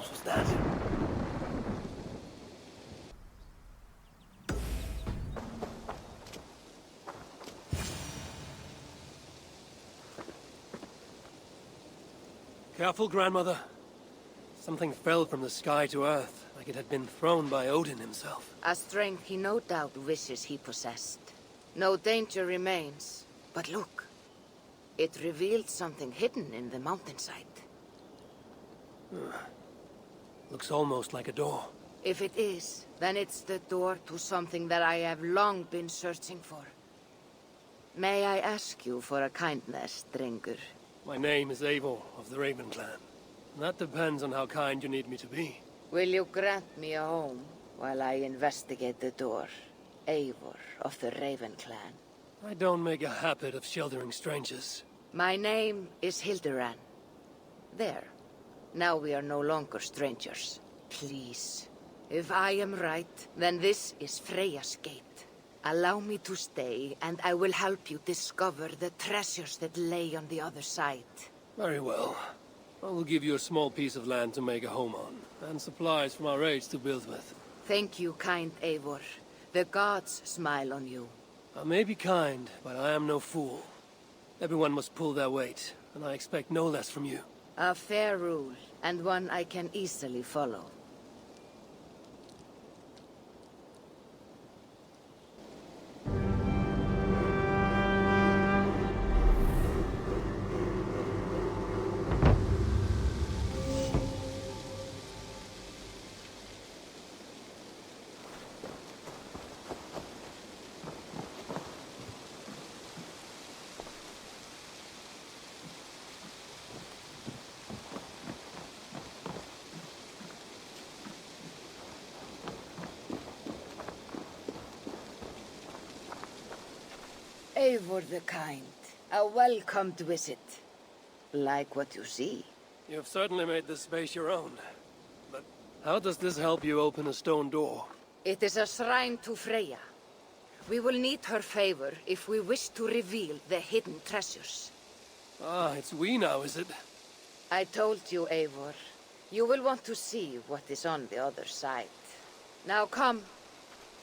nonsense was that? Careful, grandmother. Something fell from the sky to earth, like it had been thrown by Odin himself. A strength he no doubt wishes he possessed. No danger remains. But look. It revealed something hidden in the mountainside. Looks almost like a door. If it is, then it's the door to something that I have long been searching for. May I ask you for a kindness, Drengur? My name is Eivor of the Raven Clan. That depends on how kind you need me to be. Will you grant me a home while I investigate the door? Eivor of the Raven Clan. I don't make a habit of sheltering strangers. My name is Hilderan. There. Now we are no longer strangers. Please. If I am right, then this is Freya's gate. Allow me to stay, and I will help you discover the treasures that lay on the other side. Very well. I will give you a small piece of land to make a home on, and supplies from our raids to build with. Thank you, kind Eivor. The gods smile on you. I may be kind, but I am no fool. Everyone must pull their weight, and I expect no less from you. A fair rule, and one I can easily follow. Eivor the Kind, a welcomed visit. Like what you see. You have certainly made this space your own. But how does this help you open a stone door? It is a shrine to Freya. We will need her favor if we wish to reveal the hidden treasures. Ah, it's we now, is it? I told you, Eivor. You will want to see what is on the other side. Now come.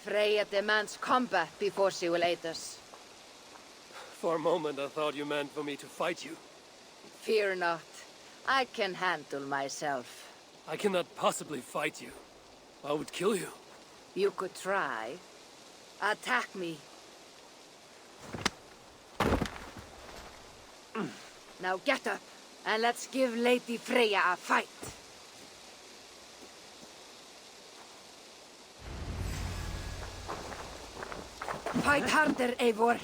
Freya demands combat before she will aid us. For a moment, I thought you meant for me to fight you. Fear not. I can handle myself. I cannot possibly fight you. I would kill you. You could try. Attack me. Now get up, and let's give Lady Freya a fight. Fight harder, Eivor.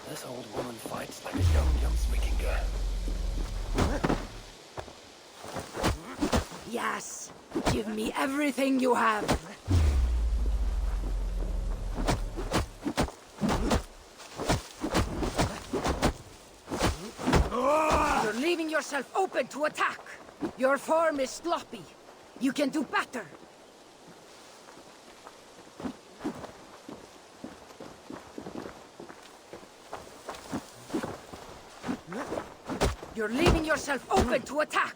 This old woman fights like a young Vikinger. Yes. Give me everything you have. You're leaving yourself open to attack. Your form is sloppy. You can do better. You're leaving yourself open to attack!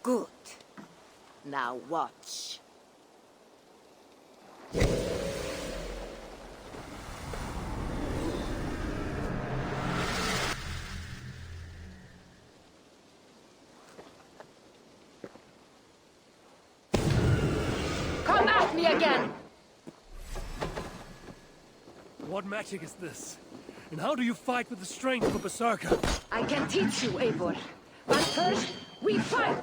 Good. Now watch. Come at me again! What magic is this? And how do you fight with the strength of a berserker? I can teach you, Eivor. But first, we fight!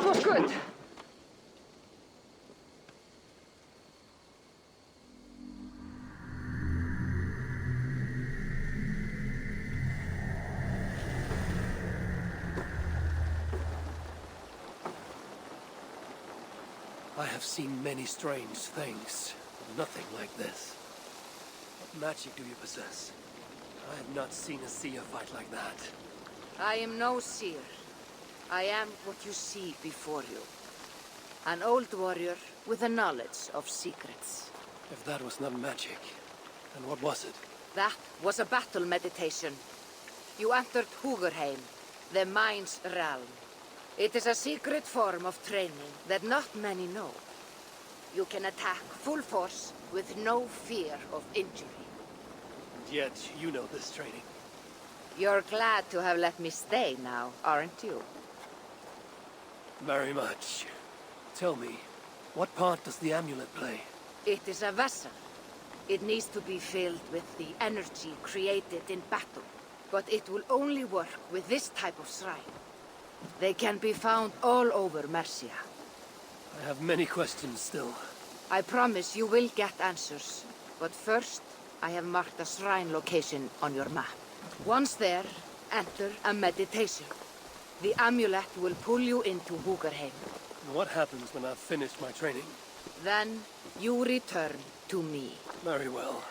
That was good. I have seen many strange things, but nothing like this. What magic do you possess? I have not seen a seer fight like that. I am no seer. I am what you see before you. An old warrior with a knowledge of secrets. If that was not magic, then what was it? That was a battle meditation. You entered Hugerheim, the mind's realm. It is a secret form of training that not many know. You can attack full force with no fear of injury. And yet, you know this training. You're glad to have let me stay now, aren't you? Very much. Tell me, what part does the amulet play? It is a vessel. It needs to be filled with the energy created in battle. But it will only work with this type of shrine. They can be found all over Mercia. I have many questions still. I promise you will get answers. But first, I have marked a shrine location on your map. Once there, enter a meditation. The amulet will pull you into Hugerheim. And what happens when I've finished my training? Then, you return to me. Very well.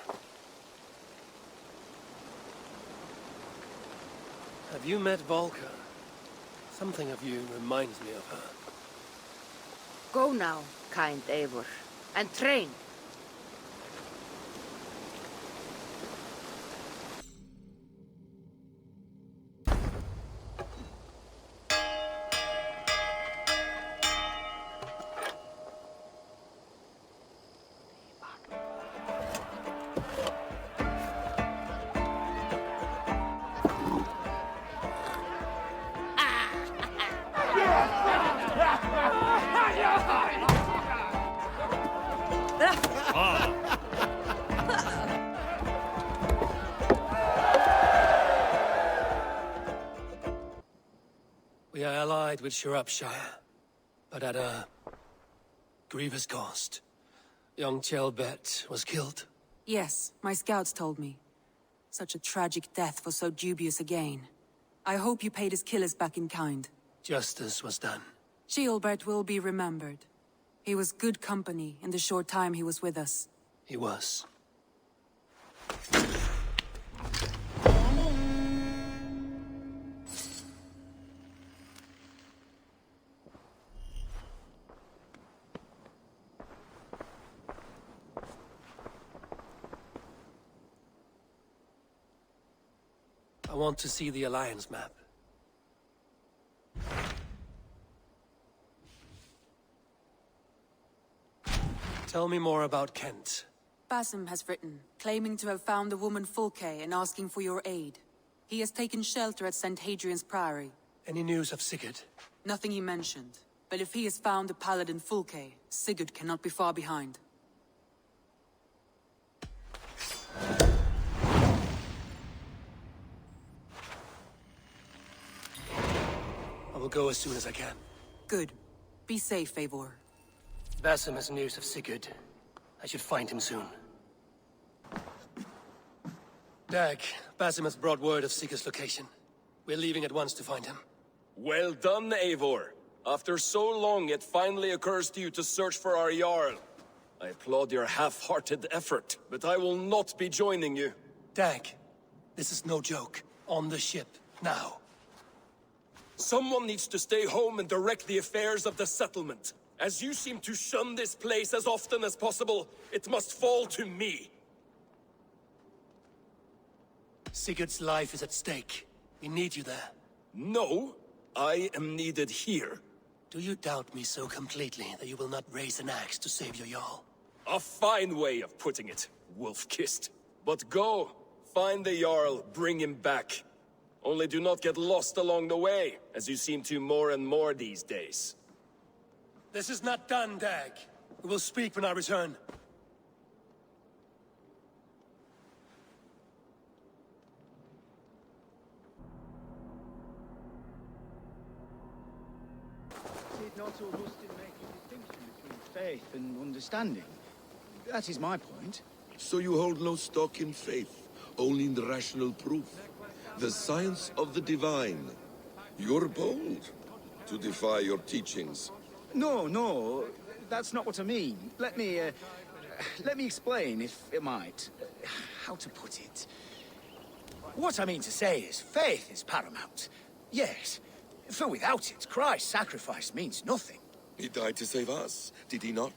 Have you met Volker? Something of you reminds me of her. Go now, kind Eivor, and train. We are allied with Shropshire, but at a grievous cost. Young Chelbet was killed. Yes, my scouts told me. Such a tragic death for so dubious a gain. I hope you paid his killers back in kind. Justice was done. Gilbert will be remembered. He was good company in the short time he was with us. He was. I want to see the Alliance map. Tell me more about Kent. Basim has written, claiming to have found the woman Fulke and asking for your aid. He has taken shelter at St. Hadrian's Priory. Any news of Sigurd? Nothing he mentioned. But if he has found the paladin Fulke, Sigurd cannot be far behind. I will go as soon as I can. Good. Be safe, Eivor. Basim has news of Sigurd. I should find him soon. Dag, Basim has brought word of Sigurd's location. We're leaving at once to find him. Well done, Eivor. After so long, it finally occurs to you to search for our Jarl. I applaud your half-hearted effort, but I will not be joining you. Dag, this is no joke. On the ship, now. Someone needs to stay home and direct the affairs of the settlement. As you seem to shun this place as often as possible, it must fall to me. Sigurd's life is at stake. We need you there. No, I am needed here. Do you doubt me so completely that you will not raise an axe to save your Jarl? A fine way of putting it, wolf-kissed. But go, find the Jarl, bring him back. Only do not get lost along the way, as you seem to more and more these days. This is not done, Dag. We will speak when I return. not so robust in making distinction between faith and understanding. That is my point. So you hold no stock in faith, only in the rational proof. The science of the divine. You're bold to defy your teachings. No, that's not what I mean. Let me explain, if it might. How to put it? What I mean to say is, faith is paramount. Yes, for without it, Christ's sacrifice means nothing. He died to save us, did he not?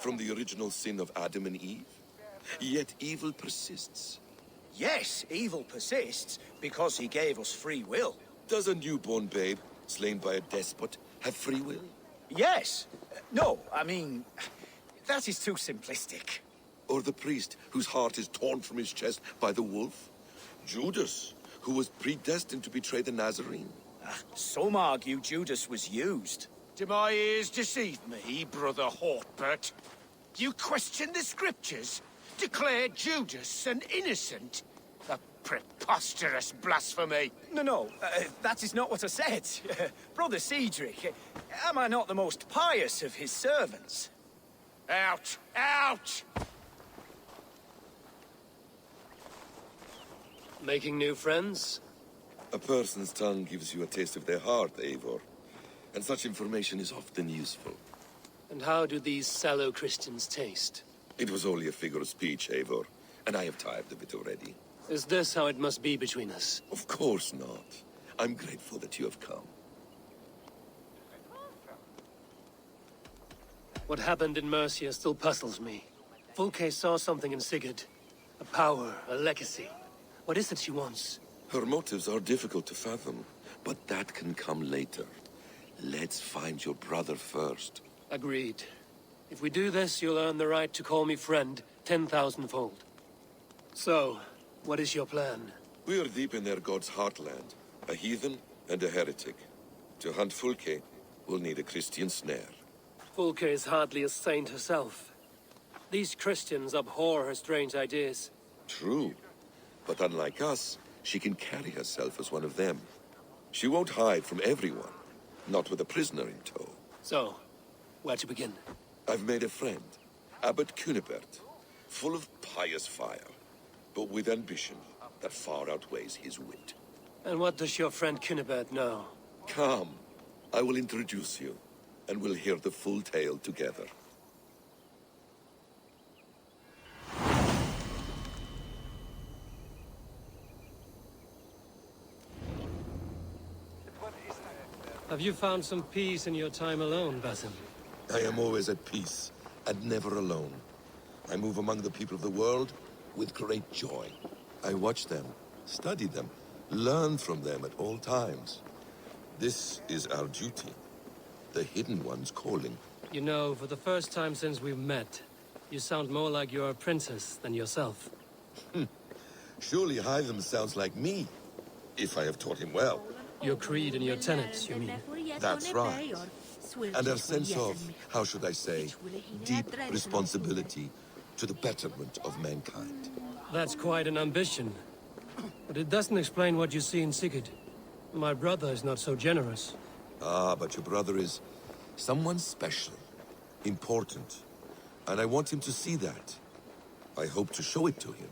From the original sin of Adam and Eve? Yet evil persists. Yes, evil persists because he gave us free will. Does a newborn babe, slain by a despot, have free will? Yes. No, I mean, that is too simplistic. Or the priest whose heart is torn from his chest by the wolf? Judas, who was predestined to betray the Nazarene? Some argue Judas was used. Do my ears deceive me, Brother Hortbert? You question the scriptures? Declare Judas an innocent? A preposterous blasphemy! No, that is not what I said. Brother Cedric, am I not the most pious of his servants? Out! Out! Making new friends? A person's tongue gives you a taste of their heart, Eivor. And such information is often useful. And how do these sallow Christians taste? It was only a figure of speech, Eivor, and I have tired of it already. Is this how it must be between us? Of course not. I'm grateful that you have come. What happened in Mercia still puzzles me. Fulke saw something in Sigurd. A power, a legacy. What is it she wants? Her motives are difficult to fathom, but that can come later. Let's find your brother first. Agreed. If we do this, you'll earn the right to call me friend 10,000-fold. So, what is your plan? We are deep in their god's heartland, a heathen and a heretic. To hunt Fulke, we'll need a Christian snare. Fulke is hardly a saint herself. These Christians abhor her strange ideas. True, but unlike us, she can carry herself as one of them. She won't hide from everyone, not with a prisoner in tow. So, where to begin? I've made a friend, Abbot Cunibert, full of pious fire, but with ambition that far outweighs his wit. And what does your friend Cunibert know? Come, I will introduce you, and we'll hear the full tale together. Have you found some peace in your time alone, Basim? I am always at peace, and never alone. I move among the people of the world with great joy. I watch them, study them, learn from them at all times. This is our duty. The Hidden One's calling. You know, for the first time since we've met, you sound more like you're a princess than yourself. Surely Hytham sounds like me, if I have taught him well. Your creed and your tenets, you mean? That's right. And a sense of, how should I say, deep responsibility to the betterment of mankind. That's quite an ambition. But it doesn't explain what you see in Sigurd. My brother is not so generous. Ah, but your brother is someone special, important. And I want him to see that. I hope to show it to him.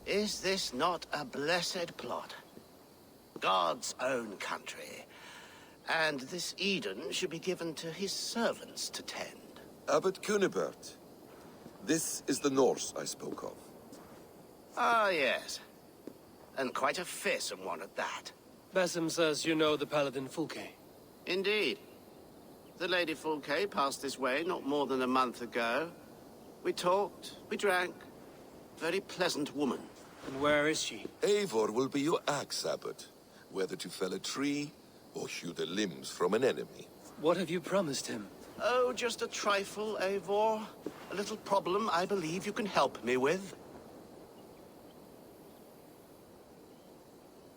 Is this not a blessed plot? God's own country. And this Eden should be given to his servants to tend. Abbot Cunibert. This is the Norse I spoke of. Ah, yes. And quite a fearsome one at that. Basim says you know the paladin Fulke. Indeed. The Lady Fulke passed this way not more than a month ago. We talked, we drank. Very pleasant woman. And where is she? Eivor will be your axe, Abbot. Whether to fell a tree or hew the limbs from an enemy. What have you promised him? Oh, just a trifle, Eivor. A little problem I believe you can help me with.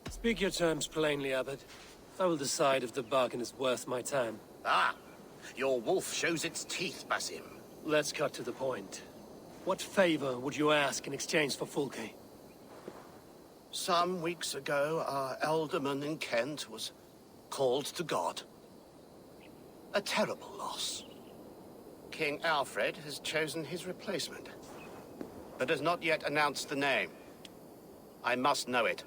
Speak your terms plainly, Abbot. I will decide if the bargain is worth my time. Ah, your wolf shows its teeth, Basim. Let's cut to the point. What favor would you ask in exchange for Fulke? Some weeks ago, our alderman in Kent was called to God. A terrible loss. King Alfred has chosen his replacement, but has not yet announced the name. I must know it.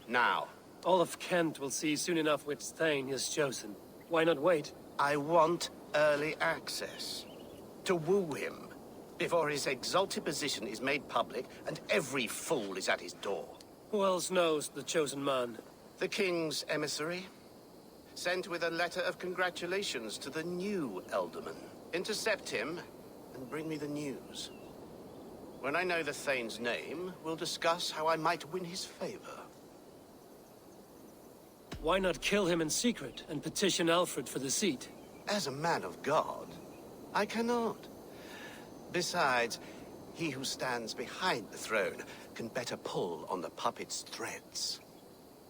Now. All of Kent will see soon enough which Thane is chosen. Why not wait? I want early access. To woo him, before his exalted position is made public and every fool is at his door. Who else knows the chosen man? The king's emissary, sent with a letter of congratulations to the new alderman. Intercept him and bring me the news. When I know the Thane's name, we'll discuss how I might win his favor. Why not kill him in secret and petition Alfred for the seat? As a man of God, I cannot. Besides, he who stands behind the throne can better pull on the puppet's threads.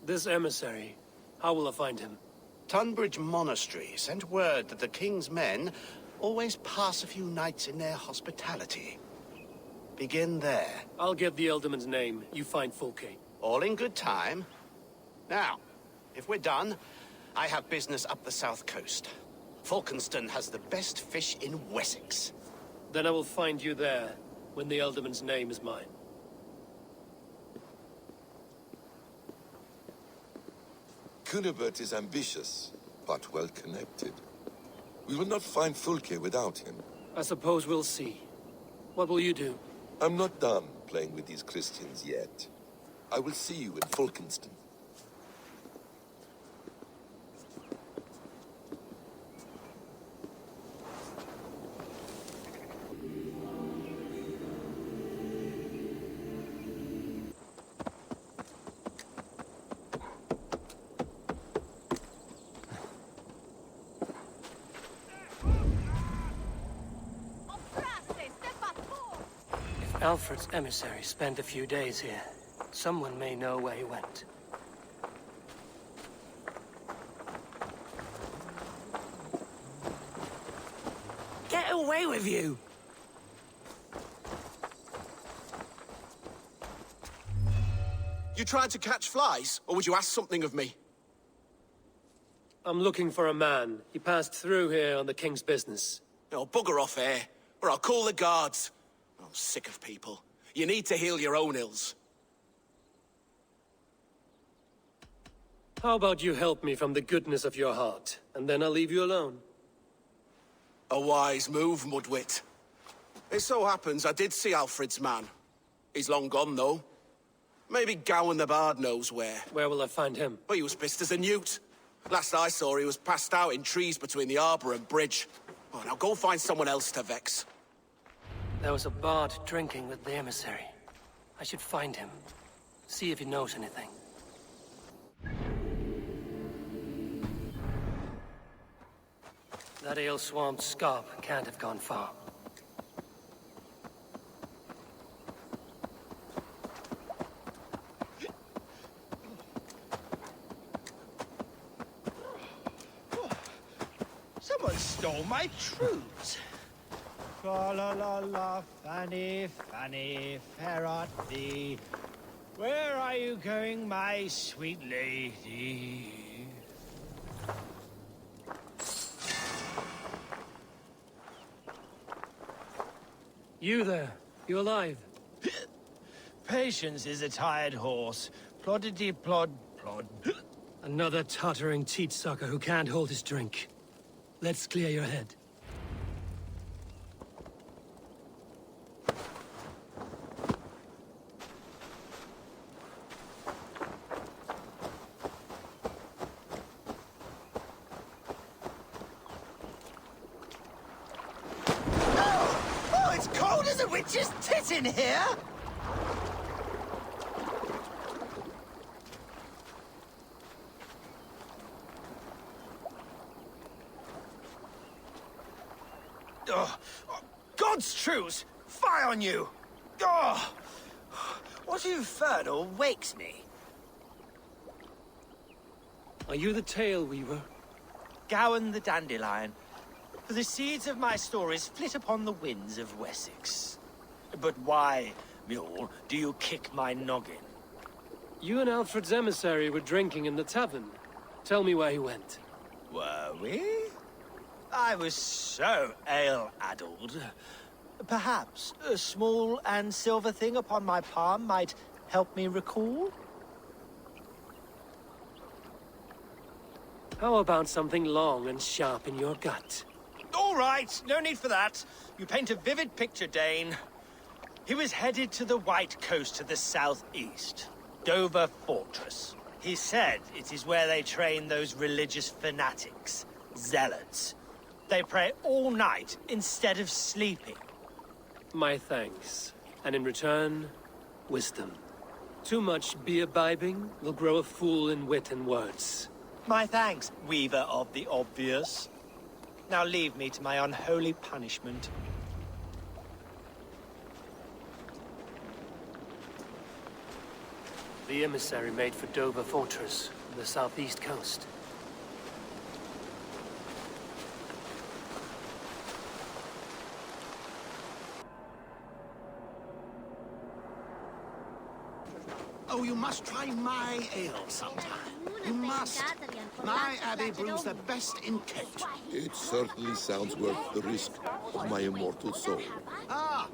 This emissary, how will I find him? Tunbridge Monastery sent word that the king's men always pass a few nights in their hospitality. Begin there. I'll get the Alderman's name. You find Fulke. All in good time. Now, if we're done, I have business up the south coast. Falkenston has the best fish in Wessex. Then I will find you there, when the Alderman's name is mine. Cunibert is ambitious, but well-connected. We will not find Fulke without him. I suppose we'll see. What will you do? I'm not done playing with these Christians yet. I will see you in Falkenston. Alfred's emissary spent a few days here. Someone may know where he went. Get away with you! You tried to catch flies, or would you ask something of me? I'm looking for a man. He passed through here on the king's business. No, bugger off here, or I'll call the guards. I'm sick of people. You need to heal your own ills. How about you help me from the goodness of your heart, and then I'll leave you alone? A wise move, Mudwit. It so happens I did see Alfred's man. He's long gone, though. Maybe Gowan the Bard knows where. Where will I find him? Well, he was pissed as a newt. Last I saw, he was passed out in trees between the arbor and bridge. Oh, now go find someone else to vex. There was a bard drinking with the emissary. I should find him. See if he knows anything. That ale-swamped scarp can't have gone far. Someone stole my truths. Fa la la la, Fanny, Fanny, fair art thee. Where are you going, my sweet lady? You there? You alive? Patience is a tired horse. Ploddity plod plod. Another tottering teat sucker who can't hold his drink. Let's clear your head. Oh, it's cold as a witch's tit in here! God's truce! Fire on you! Oh, what infernal wakes me? Are you the tale weaver? Gowan the Dandelion. For the seeds of my stories flit upon the winds of Wessex. But why, mule, do you kick my noggin? You and Alfred's emissary were drinking in the tavern. Tell me where he went. Were we? I was so ale-addled. Perhaps a small and silver thing upon my palm might help me recall? How about something long and sharp in your gut? All right, no need for that. You paint a vivid picture, Dane. He was headed to the White Coast to the southeast, Dover Fortress. He said it is where they train those religious fanatics, zealots. They pray all night instead of sleeping. My thanks. And in return, wisdom. Too much beer-bibbing will grow a fool in wit and words. My thanks, Weaver of the Obvious. Now leave me to my unholy punishment. The emissary made for Dover Fortress, on the southeast coast. Oh, you must try my ale sometime. You must. My abbey brews the best in Kent. It certainly sounds worth the risk of my immortal soul. Ah,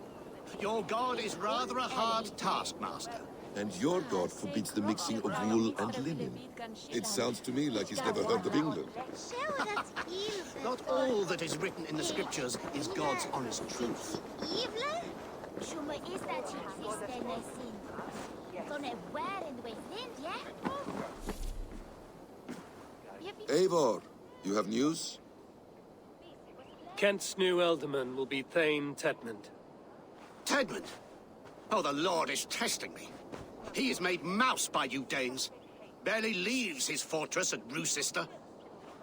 your god is rather a hard taskmaster. And your god forbids the mixing of wool and linen. It sounds to me like he's never heard of England. Not all that is written in the scriptures is God's honest truth. Eivor, you have news? Kent's new ealdorman will be Thane Tedmund. Tedmund? Oh, the Lord is testing me. He is made mouse by you Danes. Barely leaves his fortress at Roosister.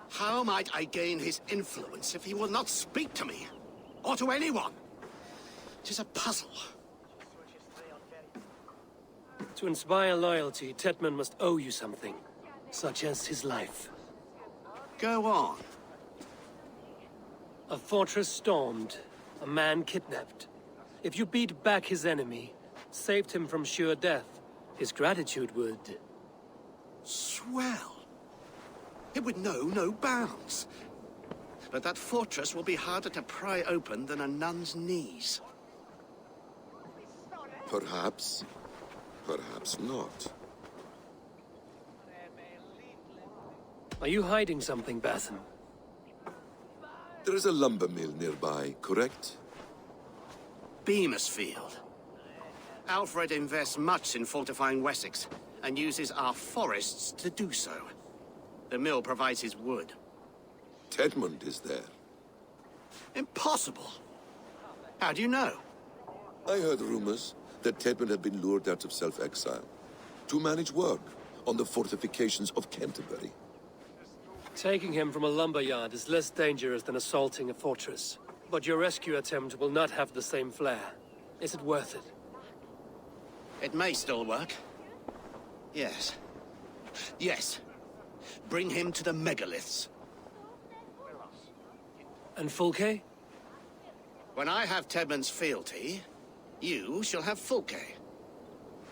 How might I gain his influence if he will not speak to me? Or to anyone? 'Tis a puzzle. To inspire loyalty, Tedmund must owe you something, such as his life. Go on. A fortress stormed, a man kidnapped. If you beat back his enemy, saved him from sure death, his gratitude would... Swell. It would know no bounds. But that fortress will be harder to pry open than a nun's knees. Perhaps. Perhaps not. Are you hiding something, Batham? There is a lumber mill nearby, correct? Beamisfield. Alfred invests much in fortifying Wessex, and uses our forests to do so. The mill provides his wood. Tedmund is there. Impossible! How do you know? I heard rumors that Tedmund had been lured out of self-exile to manage work on the fortifications of Canterbury. Taking him from a lumberyard is less dangerous than assaulting a fortress. But your rescue attempt will not have the same flair. Is it worth it? It may still work. Yes. Yes. Bring him to the megaliths. And Fulke? When I have Tedmund's fealty, you shall have Fulke.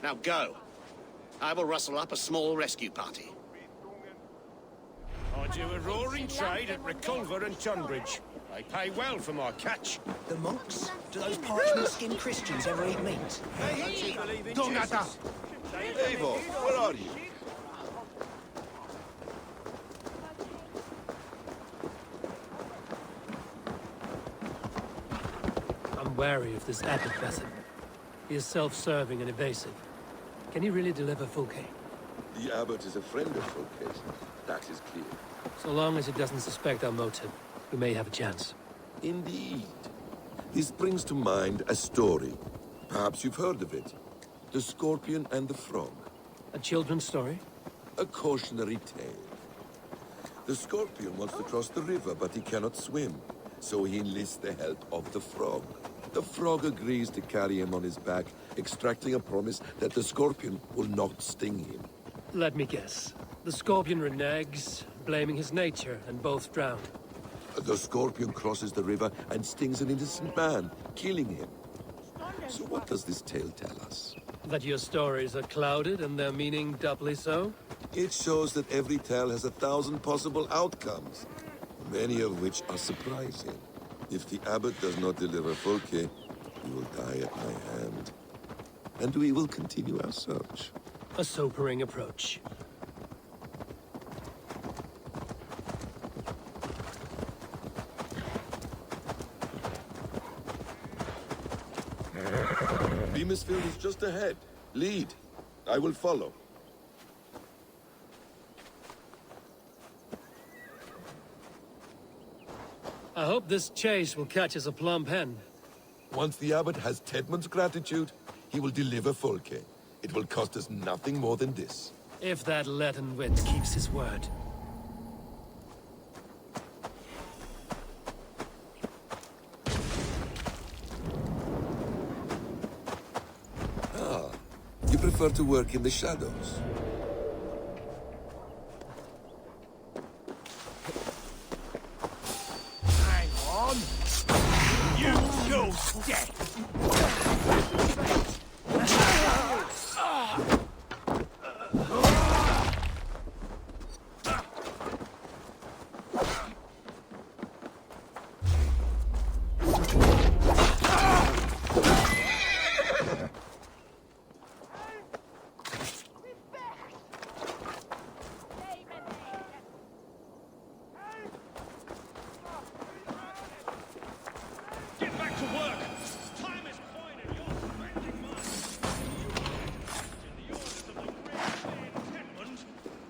Now go. I will rustle up a small rescue party. I do a roaring trade at Reculver and Tunbridge. I pay well for my catch. The monks? Do those parchment-skinned Christians ever eat meat? Dongata! Eivor, where are you? I'm wary of this abbot Batham. He is self-serving and evasive. Can he really deliver Fulke? The abbot is a friend of Fulke's. That is clear. So long as he doesn't suspect our motive, we may have a chance. Indeed. This brings to mind a story. Perhaps you've heard of it. The Scorpion and the Frog. A children's story? A cautionary tale. The Scorpion wants to cross the river, but he cannot swim. So he enlists the help of the Frog. The Frog agrees to carry him on his back, extracting a promise that the Scorpion will not sting him. Let me guess. The Scorpion reneges, blaming his nature, and both drown. The Scorpion crosses the river and stings an innocent man, killing him. So what does this tale tell us? That your stories are clouded and their meaning doubly so? It shows that every tale has 1,000 possible outcomes, many of which are surprising. If the abbot does not deliver Folke, he will die at my hand. And we will continue our search. A sobering approach. Beamisfield is just ahead. Lead. I will follow. I hope this chase will catch us a plump hen. Once the abbot has Tedmund's gratitude, he will deliver Folke. It will cost us nothing more than this. If that Latin wit keeps his word. You prefer to work in the shadows. Hang on! You chose death! Get back to work! Time is coin and you're spending mine! In the orders of the great Tedmund,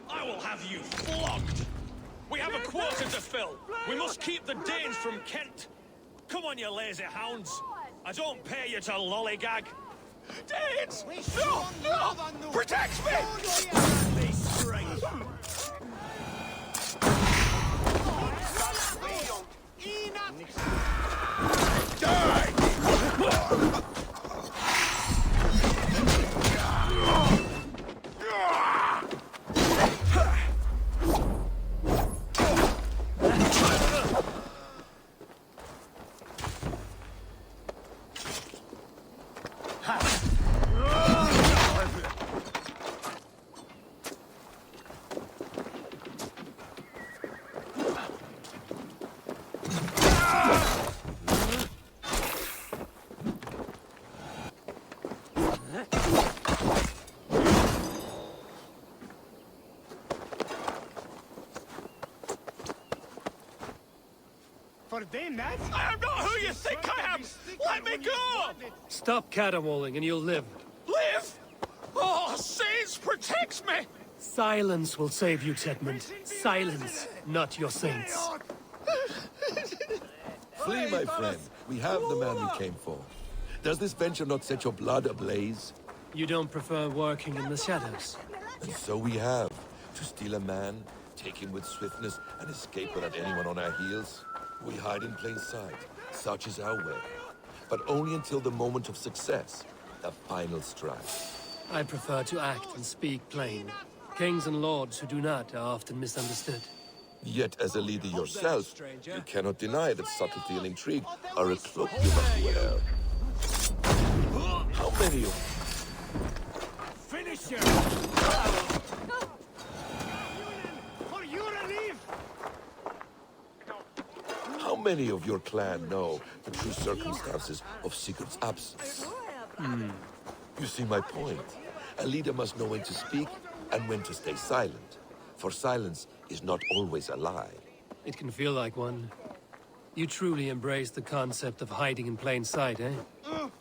I will have you flogged! We have a quarter to fill! We must keep the Danes from Kent! Come on, you lazy hounds! I don't pay you to lollygag! Danes! No! No! Protect me! Be straight! I am not who you think I am! Let me go! Stop caterwauling and you'll live. Live! Oh, saints protects me! Silence will save you, Tedmund. Silence, not your saints. Flee, my friend. We have the man we came for. Does this venture not set your blood ablaze? You don't prefer working in the shadows? And so we have. To steal a man, take him with swiftness, and escape without anyone on our heels. We hide in plain sight. Such is our way. But only until the moment of success. The final strike. I prefer to act and speak plain. Kings and lords who do not are often misunderstood. Yet, as a leader yourself, you cannot deny that subtlety and intrigue are a cloak you must wear. How many of Finish him! For your relief! How many of your clan know the true circumstances of Sigurd's absence? You see my point. A leader must know when to speak and when to stay silent. For silence is not always a lie. It can feel like one. You truly embrace the concept of hiding in plain sight, eh?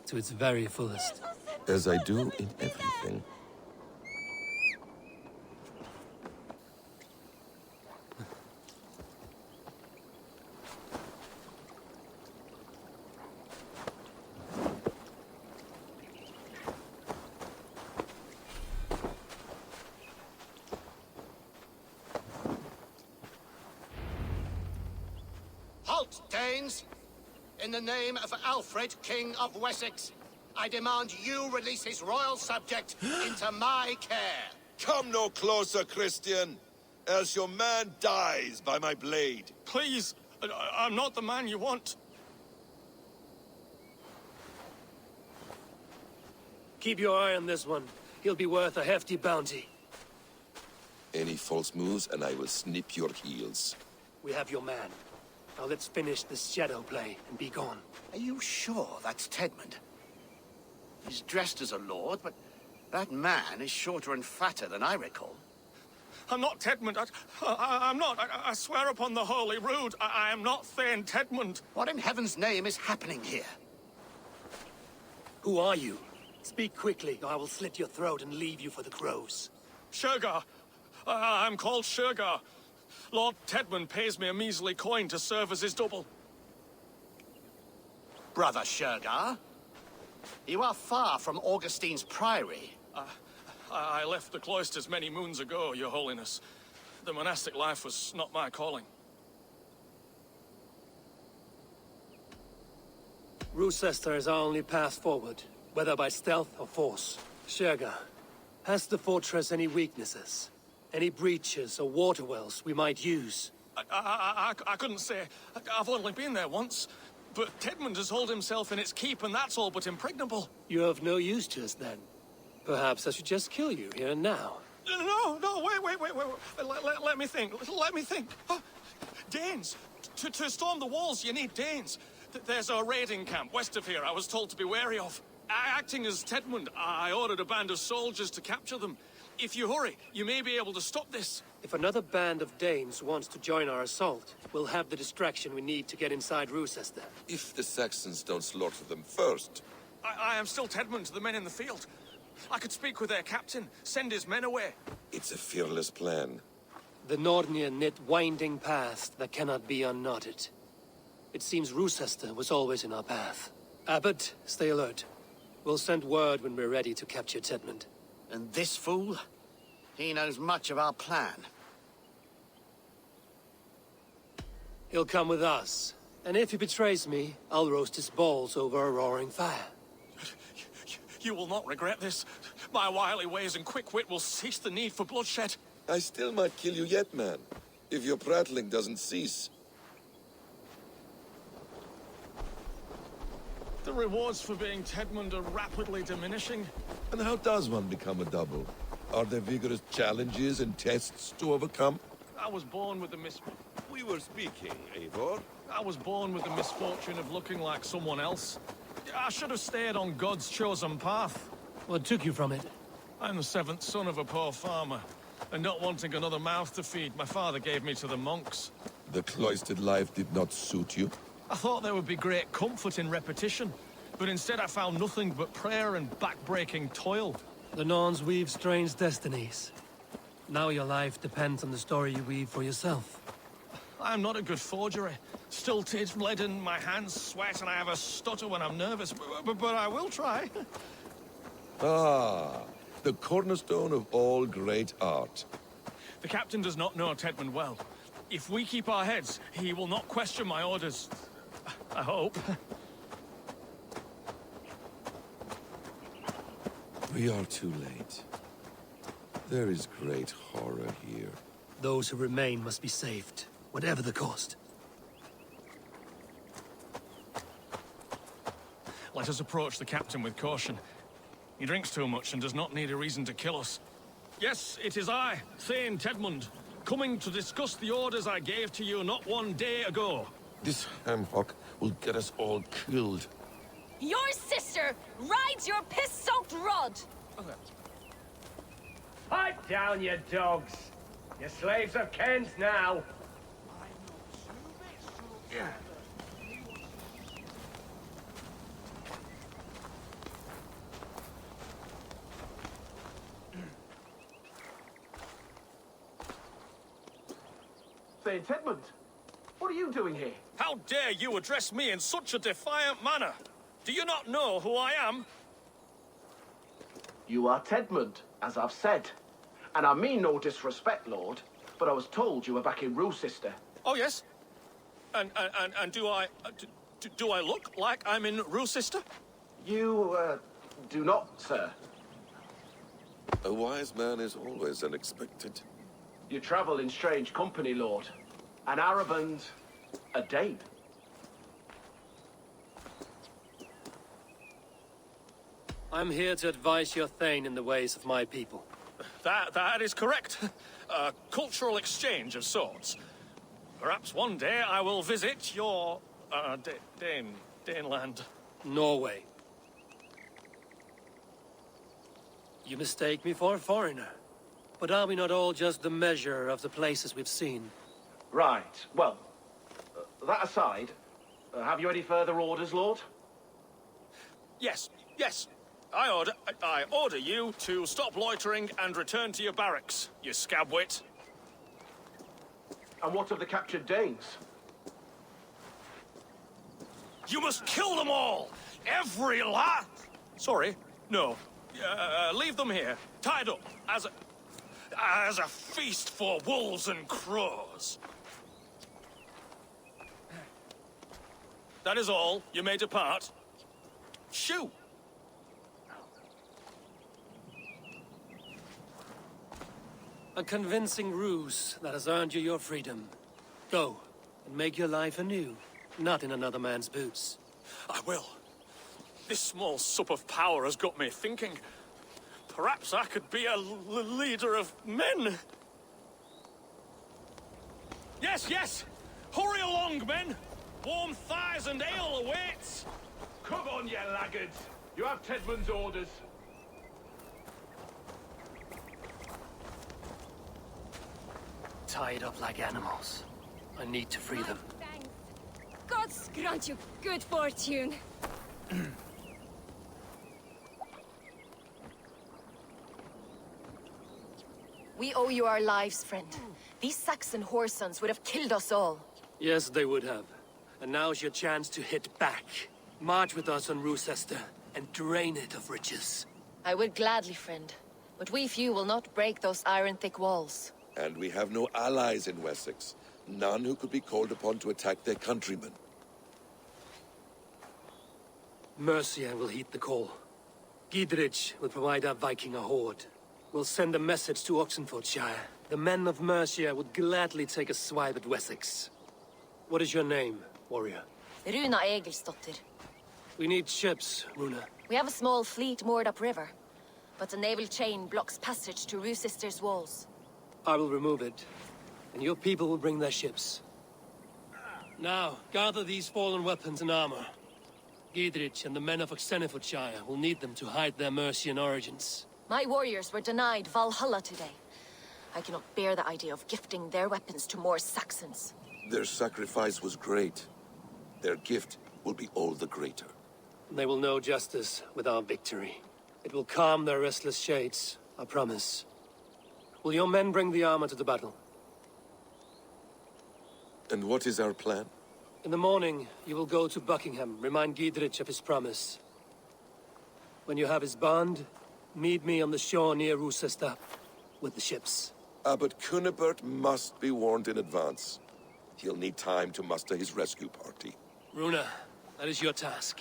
To its very fullest. As I do in everything. Halt, Danes! In the name of Alfred, King of Wessex, I demand you release his royal subject into my care. Come no closer, Christian, else your man dies by my blade. Please, I'm not the man you want. Keep your eye on this one. He'll be worth a hefty bounty. Any false moves, and I will snip your heels. We have your man. Now let's finish this shadow play and be gone. Are you sure that's Tedmund? He's dressed as a lord, but that man is shorter and fatter than I recall. I'm not Tedmund. I'm not. I swear upon the Holy Rood, I am not Thane Tedmund. What in heaven's name is happening here? Who are you? Speak quickly, or I will slit your throat and leave you for the crows. Shergar. I'm called Shergar. Lord Tedmund pays me a measly coin to serve as his double. Brother Shergar? You are far from Augustine's priory. I left the cloisters many moons ago, Your Holiness. The monastic life was not my calling. Rochester is our only path forward, whether by stealth or force. Shergar, has the fortress any weaknesses? Any breaches or water wells we might use? I couldn't say. I've only been there once. But Tedmund has holed himself in its keep, and that's all but impregnable. You're of no use to us, then. Perhaps I should just kill you here and now. No, wait. Let me think. Let me think. Danes. To storm the walls, you need Danes. There's a raiding camp west of here I was told to be wary of. Acting as Tedmund, I ordered a band of soldiers to capture them. If you hurry, you may be able to stop this. If another band of Danes wants to join our assault, we'll have the distraction we need to get inside Rochester. If the Saxons don't slaughter them first. I am still Tedmund to the men in the field. I could speak with their captain, send his men away. It's a fearless plan. The Nordnir knit winding paths that cannot be unknotted. It seems Rochester was always in our path. Abbot, stay alert. We'll send word when we're ready to capture Tedmund. And this fool? He knows much of our plan. He'll come with us. And if he betrays me, I'll roast his balls over a roaring fire. You will not regret this. My wily ways and quick wit will cease the need for bloodshed. I still might kill you yet, man. If your prattling doesn't cease. The rewards for being Tedmund are rapidly diminishing. And how does one become a double? Are there vigorous challenges and tests to overcome? I was born with the We were speaking, Eivor. I was born with the misfortune of looking like someone else. I should have stayed on God's chosen path. What took you from it? I'm the seventh son of a poor farmer. And not wanting another mouth to feed, my father gave me to the monks. The cloistered life did not suit you? I thought there would be great comfort in repetition. But instead I found nothing but prayer and back-breaking toil. The Norns weave strange destinies. Now your life depends on the story you weave for yourself. I'm not a good forgery. Stilted, leaden, my hands sweat, and I have a stutter when I'm nervous. But I will try. Ah, the cornerstone of all great art. The captain does not know Tedmund well. If we keep our heads, he will not question my orders. I hope. We are too late. There is great horror here. Those who remain must be saved, whatever the cost. Let us approach the captain with caution. He drinks too much and does not need a reason to kill us. Yes, it is I, Thane Tedmund, coming to discuss the orders I gave to you not one day ago. This ham-hock will get us all killed. Your sister rides your piss-soaked rod! Pipe down, you dogs! Your slaves are Ken's now! Thane Tedmund, what are you doing here? How dare you address me in such a defiant manner? Do you not know who I am? You are Tedmund, as I've said. And I mean no disrespect, Lord, but I was told you were back in Rochester. Oh, yes? And do I look like I'm in Rochester? You, do not, sir. A wise man is always unexpected. You travel in strange company, Lord. An Arab and a Dane. I'm here to advise your Thane in the ways of my people. That is correct. A cultural exchange of sorts. Perhaps one day I will visit your, Daneland. Norway. You mistake me for a foreigner. But are we not all just the measure of the places we've seen? Right. Well, that aside, have you any further orders, Lord? Yes. I order you to stop loitering and return to your barracks, you scabwit. And what of the captured Danes? You must kill them all! Every last... Sorry, no. Leave them here, tied up, as a feast for wolves and crows. That is all. You may depart. Shoot! A convincing ruse that has earned you your freedom. Go, and make your life anew, not in another man's boots. I will. This small sup of power has got me thinking. Perhaps I could be a leader of men. Yes! Hurry along, men! Warm thighs and ale awaits! Come on, you laggards! You have Tedmund's orders. Tied up like animals. I need to free them. Thanks. Gods grant you good fortune. We owe you our lives, friend. These Saxon whoresons would have killed us all. Yes, they would have. And now's your chance to hit back. March with us on Rochester and drain it of riches. I would gladly, friend. But we few will not break those iron-thick walls. And we have no allies in Wessex. None who could be called upon to attack their countrymen. Mercia will heed the call. Gidrich will provide our Viking a horde. We'll send a message to Oxenfordshire. The men of Mercia would gladly take a swipe at Wessex. What is your name, warrior? Runa Egilsdotter. We need ships, Runa. We have a small fleet moored upriver. But a naval chain blocks passage to Rochester's walls. I will remove it, and your people will bring their ships. Now, gather these fallen weapons and armor. Gidrich and the men of Oxenfordshire will need them to hide their Mercian origins. My warriors were denied Valhalla today. I cannot bear the idea of gifting their weapons to more Saxons. Their sacrifice was great. Their gift will be all the greater. They will know justice with our victory. It will calm their restless shades, I promise. Will your men bring the armor to the battle? And what is our plan? In the morning, you will go to Buckingham, remind Gidrich of his promise. When you have his bond, meet me on the shore near Rochester with the ships. Abbot Cunibert must be warned in advance. He'll need time to muster his rescue party. Runa, that is your task.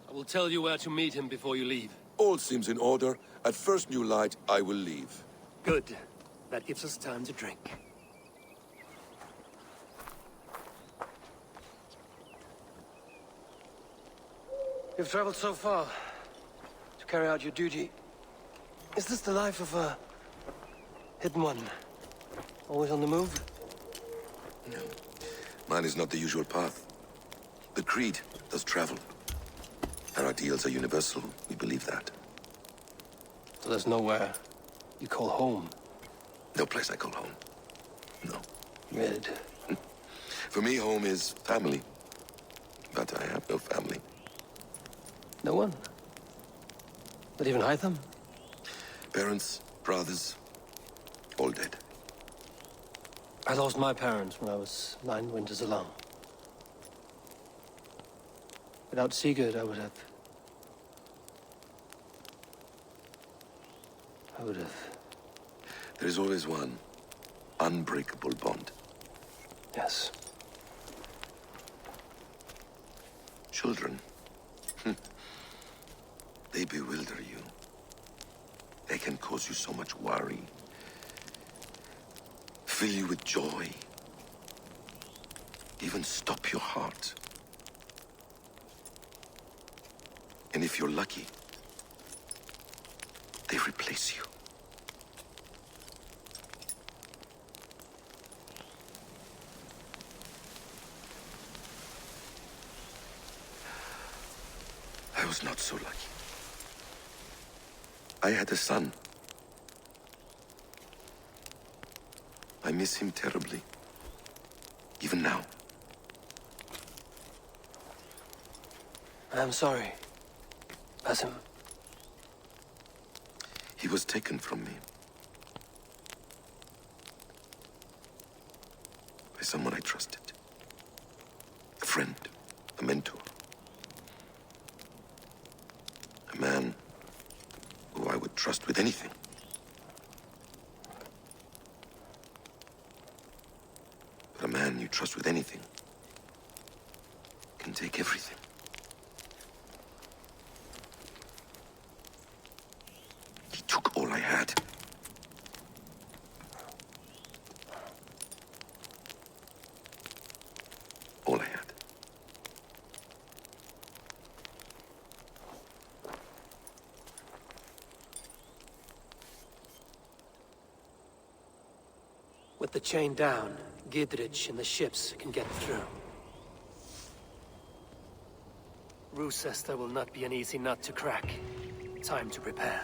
I will tell you where to meet him before you leave. All seems in order. At first new light, I will leave. Good. That gives us time to drink. You've traveled so far to carry out your duty. Is this the life of a hidden one? Always on the move? No. Mine is not the usual path. The Creed does travel. Our ideals are universal. We believe that. So there's nowhere you call home? No place I call home. No. Good. For me, home is family. But I have no family. No one? Not even Hytham? Parents, brothers, all dead. I lost my parents when I was 9 winters alone. Without Sigurd, I would have... There is always one unbreakable bond. Yes. Children. They bewilder you. They can cause you so much worry. Fill you with joy. Even stop your heart. And if you're lucky, They replace you. I was not so lucky. I had a son. I miss him terribly. Even now. I'm sorry, Basim. He was taken from me. By someone I trusted. A friend, a mentor. A man who I would trust with anything. But a man you trust with anything can take everything. He took all I had. All I had. With the chain down, Gidrich and the ships can get through. Roosester will not be an easy nut to crack. Time to prepare.